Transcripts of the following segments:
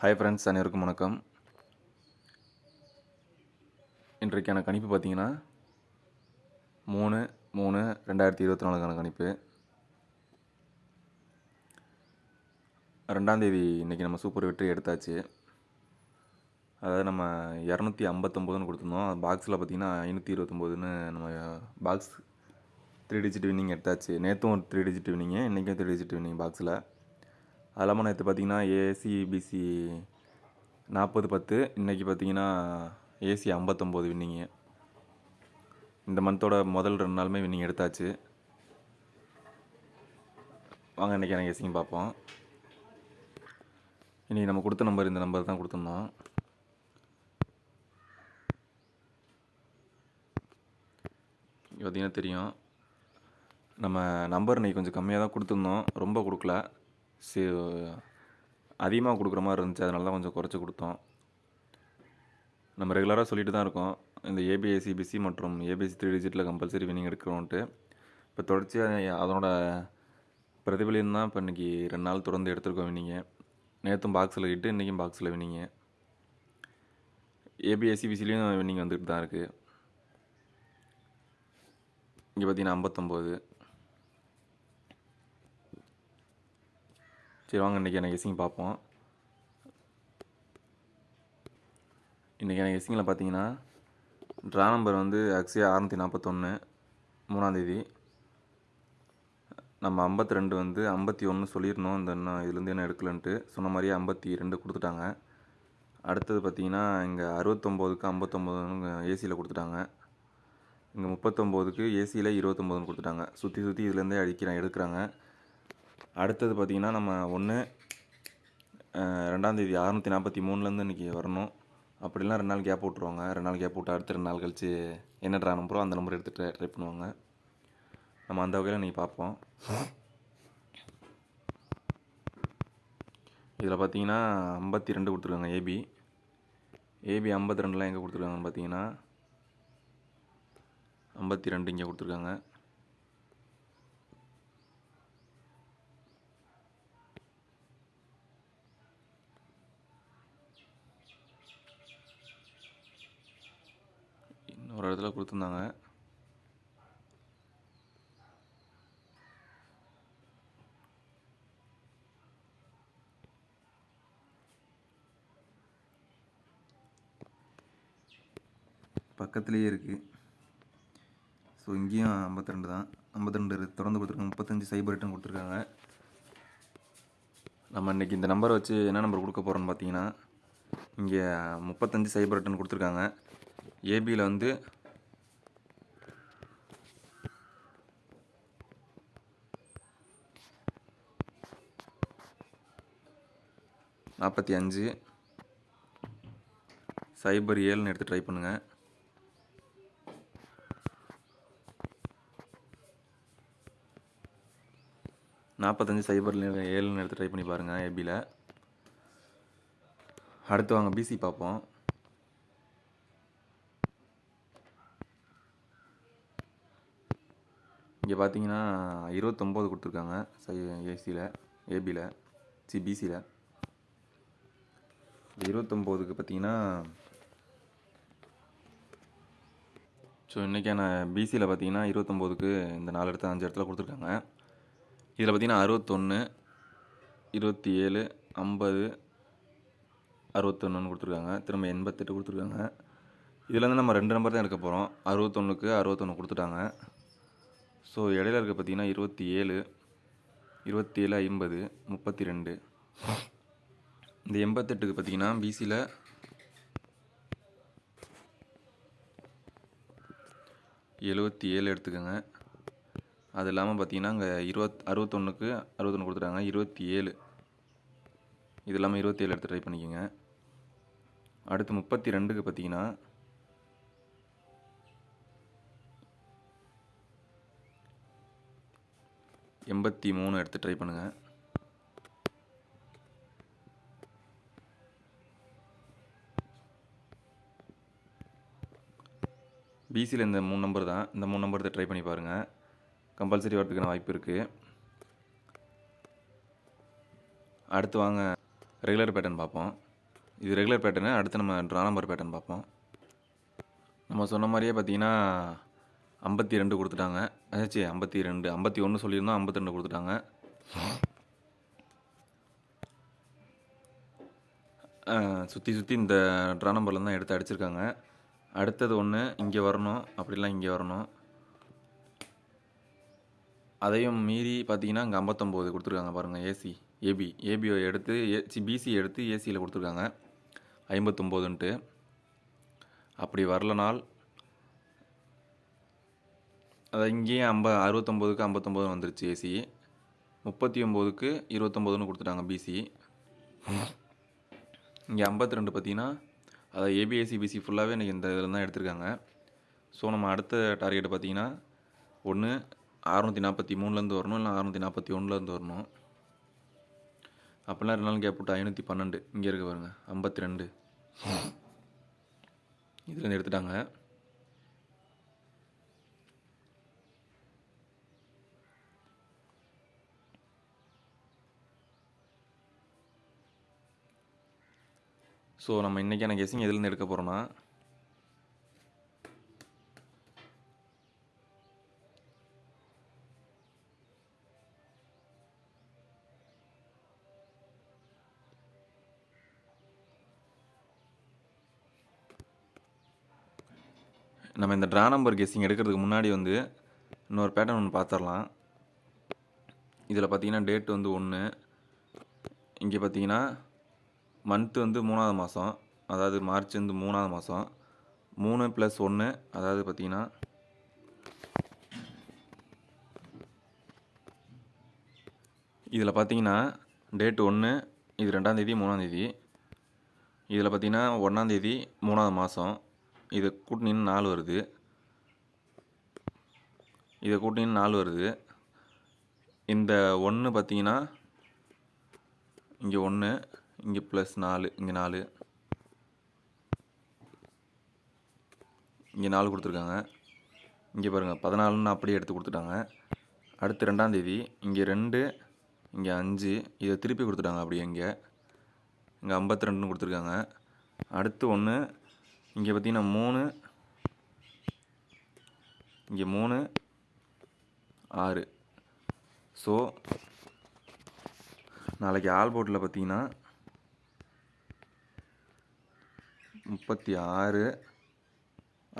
Hi friends, அனைவருக்கும் வணக்கம். இன்றைக்கான கணிப்பு பார்த்தீங்கன்னா 3/3/2024 கணிப்பு. 2ஆம் தேதி இன்றைக்கி நம்ம சூப்பர் வெற்றி எடுத்தாச்சு. அதாவது நம்ம 259ன்னு கொடுத்துருந்தோம். பாக்ஸில் பார்த்தீங்கன்னா 529ன்னு நம்ம பாக்ஸ் 3 டிஜிட் வின்னிங் எடுத்தாச்சு. நேற்றும் ஒரு 3 டிஜிட் வின்னிங்கு, இன்றைக்கும் 3 டிஜிட் வின்னிங் பாக்ஸில். அது இல்லாமல் நேற்று பார்த்தீங்கன்னா ஏசிபிசி 40-10, இன்றைக்கி பார்த்தீங்கன்னா ஏசி 59 வின்னிங்கு. இந்த மந்தோட முதல் 2 நாளுமே வின்னிங் எடுத்தாச்சு. வாங்க இன்றைக்கி எனக்கு ஏசிங்க பார்ப்போம். இன்றைக்கி நம்ம கொடுத்த நம்பர் இந்த நம்பர் தான் கொடுத்துருந்தோம். இங்கே பார்த்தீங்கன்னா தெரியும், நம்ம நம்பர் இன்றைக்கி கொஞ்சம் கம்மியாக தான் கொடுத்துருந்தோம், ரொம்ப கொடுக்கல. அதிகமாக கொடுக்குற மாதிரி இருந்துச்சு, அதனால தான் கொஞ்சம் குறைச்சி கொடுத்தோம். நம்ம ரெகுலராக சொல்லிட்டு தான் இருக்கோம், இந்த ஏபிஎஸ்சிபிசி மற்றும் ஏபிஎஸ்சி 3 டிஜிட்டில் கம்பல்சரி வின்னிங் எடுக்கிறோன்ட்டு. இப்போ தொடர்ச்சியாக அதனோட பிரதிபலியம் தான் இப்போ இன்றைக்கி 2 நாள் தொடர்ந்து எடுத்துருக்கோம் வின்னிங்க. நேற்றும் பாக்ஸில் இட்டு, இன்றைக்கும் பாக்ஸில் வின்னிங்க. ஏபிஎஸ்சிபிசிலையும் வின்னிங் வந்துட்டு தான் இருக்குது. இங்கே பார்த்தீங்கன்னா 59. சரி வாங்க இன்றைக்கி எனக்கு எஸ்ஸிங் பார்ப்போம். இன்றைக்கி எனக்கு எஸ்ஸிங்கில் பார்த்தீங்கன்னா ட்ரா நம்பர் வந்து அக்ஸியா 641 3ஆம் தேதி. நம்ம 52 வந்து 51 சொல்லியிருந்தோம், இந்த இன்னும் இதுலேருந்து என்ன எடுக்கலன்ட்டு சொன்ன மாதிரியே 52 கொடுத்துட்டாங்க. அடுத்தது பார்த்தீங்கன்னா இங்கே 69க்கு 59 ஏசியில் கொடுத்துட்டாங்க. இங்கே 39க்கு ஏசியில் 29 கொடுத்துட்டாங்க. சுற்றி இதுலேருந்தே எடுக்கிறாங்க. அடுத்தது பார்த்திங்கன்னா நம்ம 2ஆம் தேதி 643லேருந்து இன்றைக்கி வரணும். அப்படிலாம் 2 நாள் கேப் விட்ருவாங்க. 2 நாள் கேப் விட்டு அடுத்த 2 நாள் கழித்து என்ன ட்ரா நம்பரோ அந்த நம்பர் எடுத்து ட்ரை பண்ணுவாங்க. நம்ம அந்த வகையில் இன்றைக்கி பார்ப்போம். இதில் பார்த்தீங்கன்னா 52 கொடுத்துருக்காங்க. ஏபி 52லாம் எங்கே கொடுத்துருக்காங்கன்னு பார்த்தீங்கன்னா 52 இங்கே கொடுத்துருக்காங்க. இன்னொரு இடத்துல கொடுத்துருந்தாங்க. பக்கத்துலேயே இருக்குது. ஸோ இங்கேயும் 52 தான். 52 தொடர்ந்து கொடுத்துருக்காங்க. 35-08 கொடுத்துருக்காங்க. நம்ம இன்றைக்கி இந்த நம்பரை வச்சு என்ன நம்பர் கொடுக்க போகிறோன்னு பார்த்தீங்கன்னா, இங்கே 35-08 கொடுத்துருக்காங்க. ஏபியில் வந்து 45-07 எடுத்து ட்ரை பண்ணுங்கள். 45-07 எடுத்து ட்ரை பண்ணி பாருங்கள் ஏபியில். அடுத்து வாங்க பிசி பார்ப்போம். இங்கே பார்த்தீங்கன்னா 29 கொடுத்துருக்காங்க ஏசியில், ஏபியில், பிசியில். 29க்கு பார்த்தீங்கன்னா ஸோ இன்றைக்கான பிசியில் பார்த்தீங்கன்னா 29க்கு இந்த 4 இடத்துல 5 இடத்துல கொடுத்துருக்காங்க. இதில் பார்த்தீங்கன்னா 61, 27, 50, 61 கொடுத்துருக்காங்க. திரும்ப 88 கொடுத்துருக்காங்க. இதுலேருந்து நம்ம 2 நம்பர் தான் எடுக்க போகிறோம். 61க்கு 61 கொடுத்துட்டாங்க. ஸோ இடையில இருக்க பார்த்தீங்கன்னா 27, 50, 32. இந்த 88க்கு பார்த்தீங்கன்னா பிசியில் 77 எடுத்துக்கோங்க. அது இல்லாமல் பார்த்தீங்கன்னா இங்கே 61க்கு 61 கொடுத்துட்டாங்க. 27, இது இல்லாமல் 27 எடுத்து ட்ரை பண்ணிக்கோங்க. அடுத்து 32க்கு பார்த்தீங்கன்னா 83 எடுத்து ட்ரை பண்ணுங்கள். பிசியில் இந்த 3 நம்பர் தான். இந்த 3 நம்பர் ட்ரை பண்ணி பாருங்கள். கம்பல்சரி வரதுக்கான வாய்ப்பு இருக்குது. அடுத்து வாங்க ரெகுலர் பேட்டர்ன் பார்ப்போம். இது ரெகுலர் பேட்டர்னு. அடுத்து நம்ம ட்ரா நம்பர் பேட்டர்ன் பார்ப்போம். நம்ம சொன்ன மாதிரியே பார்த்தீங்கன்னா 52 கொடுத்துட்டாங்க. அதாச்சு 52 51 சொல்லியிருந்தோம், 52 கொடுத்துட்டாங்க. சுற்றி சுற்றி இந்த ட்ரா நம்பரில் தான் எடுத்து அடிச்சிருக்காங்க. அடுத்தது ஒன்று இங்கே வரணும், அப்படிலாம் இங்கே வரணும். அதையும் மீறி பார்த்தீங்கன்னா இங்கே 59 கொடுத்துருக்காங்க பாருங்கள். ஏபிஓ எடுத்து பிசி எடுத்து ஏசியில் கொடுத்துருக்காங்க 59ன்ட்டு. அப்படி வரலனால் அதை இங்கேயும் 69க்கு 59 வந்துருச்சு ஏசி. 39க்கு 29ன்னு கொடுத்துட்டாங்க பிசி. இங்கே 52 பார்த்தீங்கன்னா அதை ஏபிஎஸ்சி பிசி ஃபுல்லாகவே இன்றைக்கி இந்த இதில் தான் எடுத்திருக்காங்க. ஸோ நம்ம அடுத்த டார்கெட் பார்த்தீங்கன்னா ஒன்று 643லேருந்து வரணும், இல்லை 641லேருந்து வரணும். அப்போல்லாம் 2 நாள் கேப் விட்டு 512 இங்கே இருக்க பாருங்க 52 இதுலேருந்து எடுத்துட்டாங்க. ஸோ நம்ம இன்றைக்கான கெஸ்ஸிங் எதுலேருந்து எடுக்க போகிறோன்னா நம்ம இந்த ட்ரா நம்பர் கெஸ்ஸிங் எடுக்கிறதுக்கு முன்னாடி வந்து இன்னொரு பேட்டர்ன் ஒன்று பார்த்துடலாம். இதில் பார்த்தீங்கன்னா டேட் வந்து 1, இங்கே பார்த்தீங்கன்னா மந்த்து வந்து 3ஆவது மாதம், அதாவது மார்ச் வந்து 3ஆவது மாதம். 3 + 1 அதாவது பார்த்தீங்கன்னா இதில் பார்த்தீங்கன்னா டேட் 1, இது 2ஆம் தேதி 3ஆம் தேதி. இதில் பார்த்தீங்கன்னா 1ஆம் தேதி 3ஆவது மாதம். இதை கூட்டினீங்கன்னா 4 வருது. இதை கூட்டினீங்கன்னா 4 வருது. இந்த 1 பார்த்தீங்கன்னா இங்கே 1, இங்கே +4, இங்கே 4, இங்கே 4 கொடுத்துருக்காங்க. இங்கே பாருங்கள் 14ன்னு அப்படியே எடுத்து கொடுத்துட்டாங்க. அடுத்து 2ஆம் தேதி இங்கே 2, இங்கே 5, இதை திருப்பி கொடுத்துட்டாங்க அப்படியே. இங்கே 52ன்னு கொடுத்துருக்காங்க. அடுத்து 1, இங்கே பார்த்தீங்கன்னா 3, இங்கே 3, 6. ஸோ நாளைக்கு ஆல்போர்ட்டில் பார்த்தீங்கன்னா 36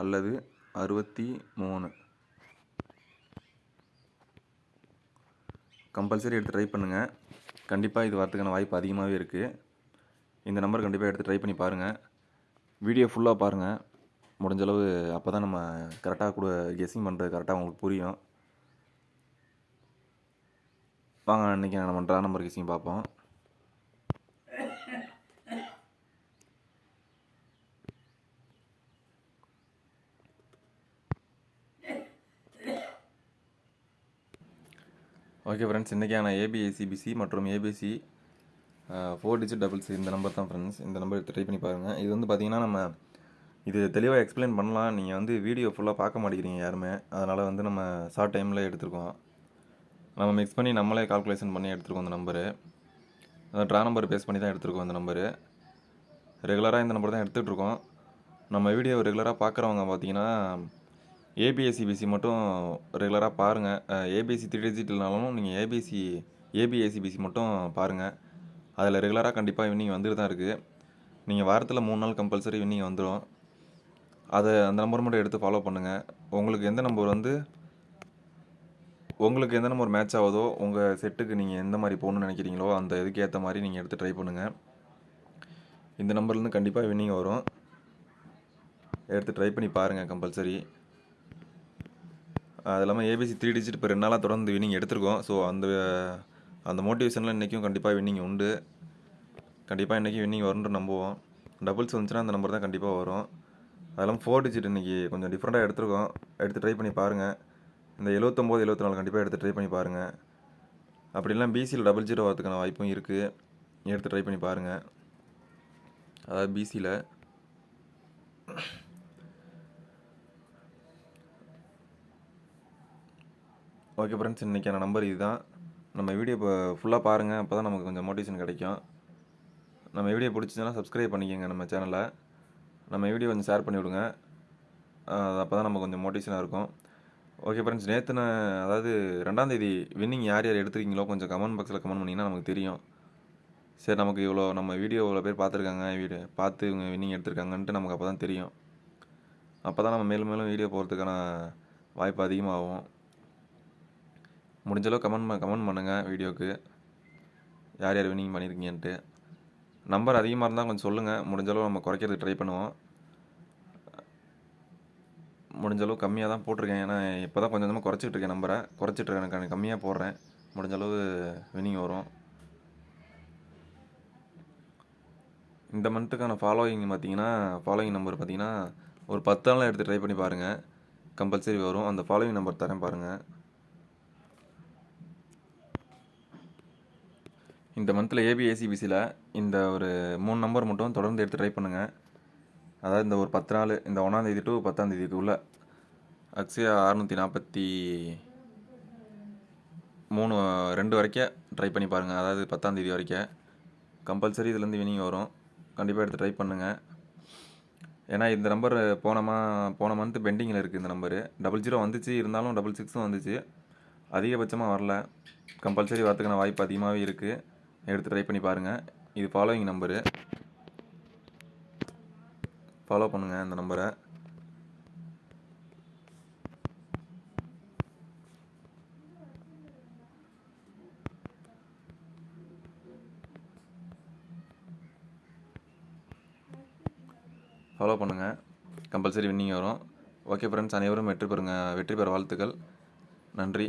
அல்லது 63 கம்பல்சரி எடுத்து ட்ரை பண்ணுங்கள். கண்டிப்பாக இது வரதுக்கான வாய்ப்பு அதிகமாகவே இருக்குது. இந்த நம்பர் கண்டிப்பாக எடுத்து ட்ரை பண்ணி பாருங்கள். வீடியோ ஃபுல்லாக பாருங்கள் முடிஞ்சளவு. அப்போ தான் நம்ம கரெக்டாக கூட கெஸ்ஸிங் பண்ணுறது கரெக்டாக உங்களுக்கு புரியும். வாங்க இன்றைக்கி நம்ம ட்ரா நம்பர் கெஸ்ஸிங் பார்ப்போம். ஓகே ஃப்ரெண்ட்ஸ், இன்றைக்கான ஏபிஎஸ்சிபிசி மற்றும் ஏபிசி 4 டிஜிட் டபுள்ஸ் இந்த நம்பர் தான் ஃப்ரெண்ட்ஸ். இந்த நம்பர் எடுத்து ட்ரை பண்ணி பாருங்கள். இது வந்து பார்த்திங்கன்னா நம்ம இது தெளிவாக எக்ஸ்பிளைன் பண்ணலாம். நீங்கள் வந்து வீடியோ ஃபுல்லாக பார்க்க மாட்டேங்கிறீங்க யாருமே. அதனால் வந்து நம்ம ஷார்ட் டைமில் எடுத்துருக்கோம். நம்ம மிக்ஸ் பண்ணி நம்மளே கால்குலேஷன் பண்ணி எடுத்துருக்கோம். இந்த நம்பரு அந்த ட்ரா நம்பர் பேஸ் பண்ணி தான் எடுத்துருக்கோம். இந்த நம்பரு ரெகுலராக இந்த நம்பர் தான் எடுத்துகிட்ருக்கோம். நம்ம வீடியோ ரெகுலராக பார்க்குறவங்க பார்த்தீங்கன்னா ஏபிஎஸ்சிபிசி மட்டும் ரெகுலராக பாருங்கள். ஏபிஎஸ்சி 3 டிஜிட் இல்லைனாலும் நீங்கள் ஏபிஎஸ்சிபிசி மட்டும் பாருங்கள். அதில் ரெகுலராக கண்டிப்பாக வின்னிங் வந்துட்டு தான் இருக்குது. நீங்கள் வாரத்தில் 3 நாள் கம்பல்சரி வின்னிங் வந்துடும். அந்த நம்பர் மட்டும் எடுத்து ஃபாலோ பண்ணுங்கள். உங்களுக்கு எந்த நம்பர் மேட்ச் ஆகுதோ, உங்கள் செட்டுக்கு நீங்கள் எந்த மாதிரி போகணுன்னு நினைக்கிறீங்களோ அந்த இதுக்கு ஏற்ற மாதிரி நீங்கள் எடுத்து ட்ரை பண்ணுங்கள். இந்த நம்பர்லேருந்து கண்டிப்பாக வின்னிங் வரும். எடுத்து ட்ரை பண்ணி பாருங்கள் கம்பல்சரி. அது இல்லாமல் ஏபிசி 3 டிஜிட் இப்போ 2 நாளாக தொடர்ந்து வின்னிங் எடுத்திருக்கோம். ஸோ அந்த மோட்டிவேஷனில் இன்றைக்கும் கண்டிப்பாக வின்னிங் உண்டு. கண்டிப்பாக இன்றைக்கி வின்னிங் வரும்னு நம்புவோம். டபுள்ஸ் வந்துச்சுன்னா அந்த நம்பர் தான் கண்டிப்பாக வரும். அதெல்லாம் 4 டிஜிட் இன்றைக்கி கொஞ்சம் டிஃப்ரெண்ட்டாக எடுத்துருக்கோம். எடுத்து ட்ரை பண்ணி பாருங்கள். இந்த 79 74 கண்டிப்பாக எடுத்து ட்ரை பண்ணி பாருங்கள். அப்படிலாம் பிசியில் 00 வரதுக்கான வாய்ப்பும் இருக்குது. எடுத்து ட்ரை பண்ணி பாருங்கள். அதாவது பிசியில் ஓகே ஃப்ரெண்ட்ஸ், இன்றைக்கான நம்பர் இதுதான். நம்ம வீடியோ இப்போ ஃபுல்லாக பாருங்கள். அப்போ தான் நமக்கு கொஞ்சம் மோட்டிவேஷன் கிடைக்கும். நம்ம வீடியோ பிடிச்சிச்சுன்னா சப்ஸ்கிரைப் பண்ணிக்கோங்க நம்ம சேனலை. நம்ம வீடியோ கொஞ்சம் ஷேர் பண்ணி விடுங்க. அப்போ தான் நம்ம கொஞ்சம் மோட்டிவேஷனாக இருக்கும். ஓகே ஃப்ரெண்ட்ஸ், நேற்று நான் அதாவது 2ஆம் தேதி வின்னிங் யார் யார் எடுத்துருக்கீங்களோ கொஞ்சம் கமெண்ட் பாக்ஸில் கமெண்ட் பண்ணிங்கன்னா நமக்கு தெரியும். சரி, நமக்கு இவ்வளோ நம்ம வீடியோ இவ்வளோ பேர் பார்த்துருக்காங்க, பார்த்து இவங்க வின்னிங் எடுத்திருக்காங்கன்ட்டு நமக்கு அப்போ தான் தெரியும். அப்போ தான் நம்ம மேலும் மேலும் வீடியோ போகிறதுக்கான வாய்ப்பு அதிகமாகும். முடிஞ்சளவு கமெண்ட் பண்ணுங்கள் வீடியோவுக்கு, யார் யார் வின்னிங் பண்ணியிருக்கீங்கன்ட்டு. நம்பர் அதிகமாக இருந்தால் கொஞ்சம் சொல்லுங்கள், முடிஞ்சளவு நம்ம குறைக்கிறதுக்கு ட்ரை பண்ணுவோம். முடிஞ்சளவு கம்மியாக தான் போட்டிருக்கேன், ஏன்னா இப்போ தான் கொஞ்சம் கொஞ்சமாக குறைச்சிட்ருக்கேன். நம்பரை குறைச்சிட்ருக்கேன், எனக்கு கம்மியாக போடுறேன். முடிஞ்சளவு வின்னிங் வரும். இந்த மந்த்துக்கான ஃபாலோயிங் நம்பர் பார்த்தீங்கன்னா ஒரு 10 நாளில் எடுத்து ட்ரை பண்ணி பாருங்கள், கம்பல்சரி வரும். அந்த ஃபாலோயிங் நம்பர் தரேன் பாருங்கள். இந்த மந்தில் ஏபிஏசிபிசியில் இந்த ஒரு 3 நம்பர் மட்டும் தொடர்ந்து எடுத்து ட்ரை பண்ணுங்கள். அதாவது இந்த ஒரு 10 நாள், இந்த 1ஆம் தேதி டு 10ஆம் தேதிக்குள்ளே அக்ஸயா 643 2 வரைக்கும் ட்ரை பண்ணி பாருங்கள். அதாவது 10ஆம் தேதி வரைக்கும் கம்பல்சரி இதுலேருந்து வினிங் வரும். கண்டிப்பாக எடுத்து ட்ரை பண்ணுங்கள். ஏன்னா இந்த நம்பர் போன மந்த்து பெண்டிங்கில் இருக்குது. இந்த நம்பரு 00 வந்துச்சு, இருந்தாலும் 66 வந்துச்சு, அதிகபட்சமாக வரல. கம்பல்சரி வரதுக்கான வாய்ப்பு அதிகமாகவே இருக்குது. எடுத்து ட்ரை பண்ணி பாருங்கள். இது ஃபாலோயிங் நம்பரு, ஃபாலோ பண்ணுங்கள் இந்த நம்பரை. ஃபாலோ பண்ணுங்கள், கம்பல்சரி வின்னிங் வரும். ஓகே ஃப்ரெண்ட்ஸ், அனைவரும் வெற்றி பெற வாழ்த்துக்கள். நன்றி.